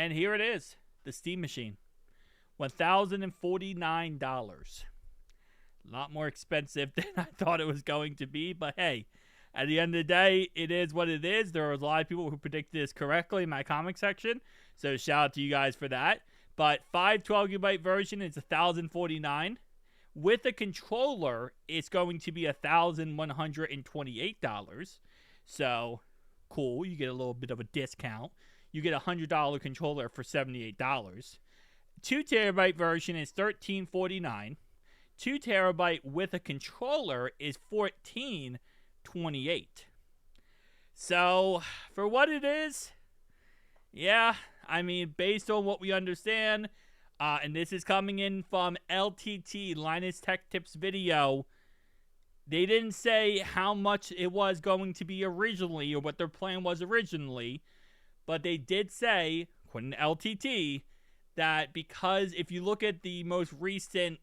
And here it is, the Steam Machine. $1,049. A lot more expensive than I thought it was going to be, but hey, at the end of the day, it is what it is. There was a lot of people who predicted this correctly in my comment section, so shout out to you guys for that. But 512GB version is $1,049. With a controller, it's going to be $1,128. So, cool. You get a little bit of a discount. You get a $100 controller for $78. 2TB version is $1,349. 2TB with a controller is $1,428. So, for what it is, yeah, I mean, based on what we understand, and this is coming in from LTT, Linus Tech Tips video, they didn't say how much it was going to be originally or what their plan was originally, but they did say, according to LTT, that because if you look at the most recent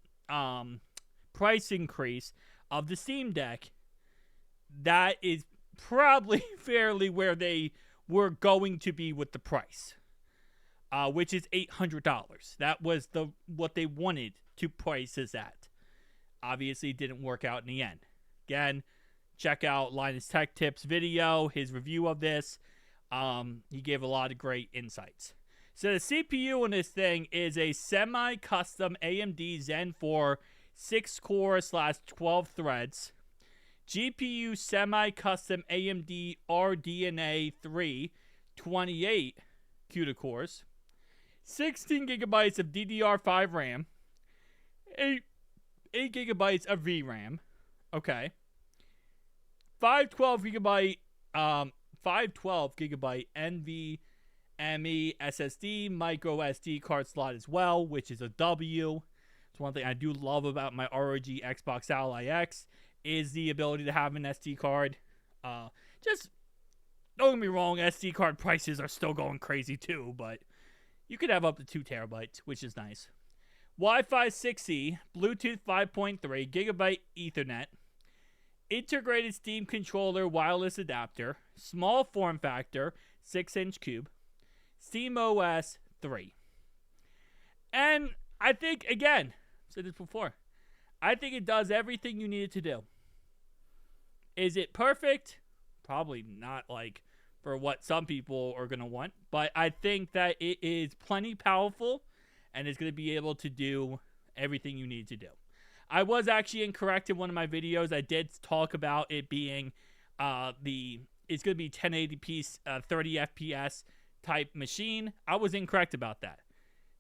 price increase of the Steam Deck, that is probably fairly where they were going to be with the price, which is $800. That was what they wanted to price this at. Obviously, it didn't work out in the end. Again, check out Linus Tech Tips video, his review of this. He gave a lot of great insights. So the CPU on this thing is a semi-custom AMD Zen 4 6-core/12 threads. GPU semi-custom AMD RDNA 3 28 CUDA cores. 16GB of DDR5 RAM. 8 GB of VRAM. Okay. 512GB NVMe SSD micro SD card slot as well, which is a W. It's one thing I do love about my ROG Xbox Ally X is the ability to have an SD card. Just don't get me wrong, SD card prices are still going crazy too, but you could have up to 2 terabytes, which is nice. Wi-Fi 6E, Bluetooth 5.3, Gigabit Ethernet, integrated Steam controller wireless adapter, small form factor, 6-inch cube, SteamOS 3. And I think, again, I've said this before, I think it does everything you need it to do. Is it perfect? Probably not, like, for what some people are going to want. But I think that it is plenty powerful and is going to be able to do everything you need to do. I was actually incorrect in one of my videos. I did talk about it being it's going to be 1080p, 30 FPS type machine. I was incorrect about that.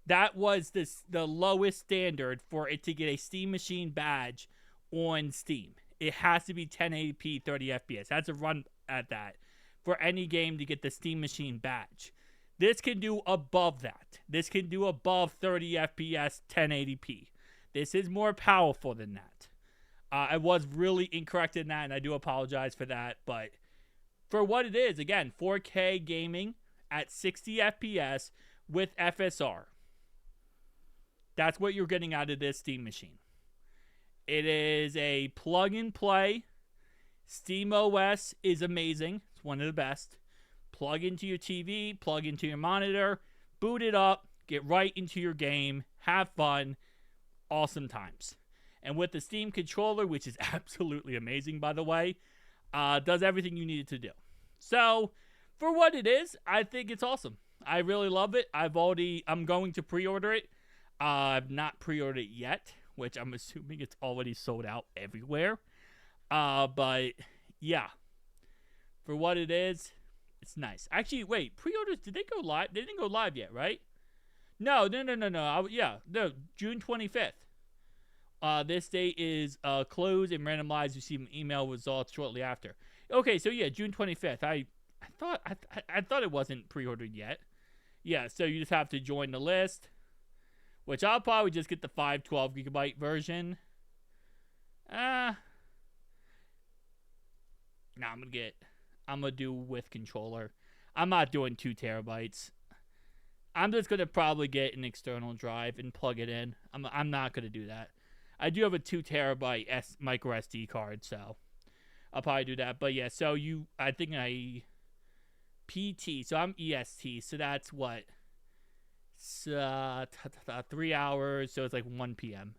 That was the lowest standard for it to get a Steam Machine badge on Steam. It has to be 1080p 30 FPS. That's a run at that for any game to get the Steam Machine badge. This can do above that. This can do above 30 FPS 1080p. This is more powerful than that. I was really incorrect in that, and I do apologize for that. But for what it is, again, 4K gaming at 60 FPS with FSR. That's what you're getting out of this Steam Machine. It is a plug-and-play. SteamOS is amazing. It's one of the best. Plug into your TV, plug into your monitor, boot it up, get right into your game, have fun, awesome times. And with the Steam controller, which is absolutely amazing, by the way, does everything you need it to do. So, for what it is, I think it's awesome. I really love it. I'm going to pre-order it. I've not pre-ordered it yet, which I'm assuming it's already sold out everywhere. But, yeah. For what it is, it's nice. Actually, wait, pre-orders, did they go live? They didn't go live yet, right? No. June 25th. This date is closed and randomized. Receive an email results shortly after. Okay, so yeah, June 25th. I thought it wasn't pre-ordered yet. Yeah, so you just have to join the list, which I'll probably just get the 512GB version. I'm gonna do with controller. I'm not doing 2 terabytes. I'm just gonna probably get an external drive and plug it in. I'm not gonna do that. I do have a 2 terabyte micro SD card, so I'll probably do that. But yeah, so I think PT, so I'm EST, so that's what? It's 3 hours, so it's like 1 p.m.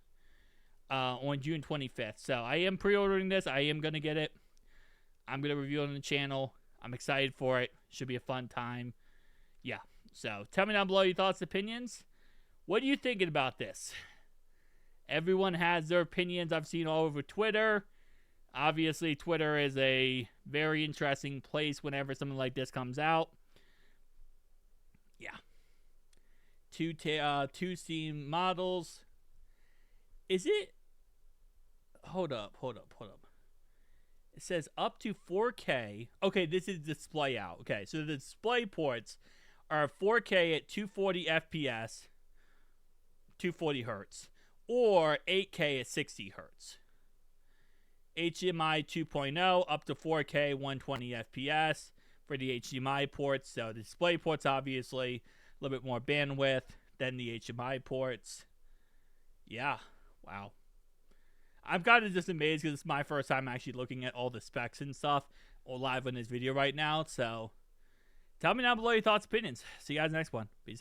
On June 25th. So I am pre-ordering this. I am going to get it. I'm going to review it on the channel. I'm excited for it. Should be a fun time. Yeah. So tell me down below your thoughts, opinions. What are you thinking about this? Everyone has their opinions. I've seen all over Twitter. Obviously, Twitter is a very interesting place whenever something like this comes out. Yeah. Two Steam models. Is it? Hold up. It says up to 4K. Okay, this is display out. Okay, so the display ports are 4K at 240 FPS, 240 hertz, or 8K at 60 hertz. HDMI 2.0 up to 4K 120 FPS for the HDMI ports. So the display ports obviously a little bit more bandwidth than the HDMI ports. Yeah, wow. I'm kind of just amazed because it's my first time actually looking at all the specs and stuff live on this video right now. So tell me down below your thoughts, opinions. See you guys next one. Peace out.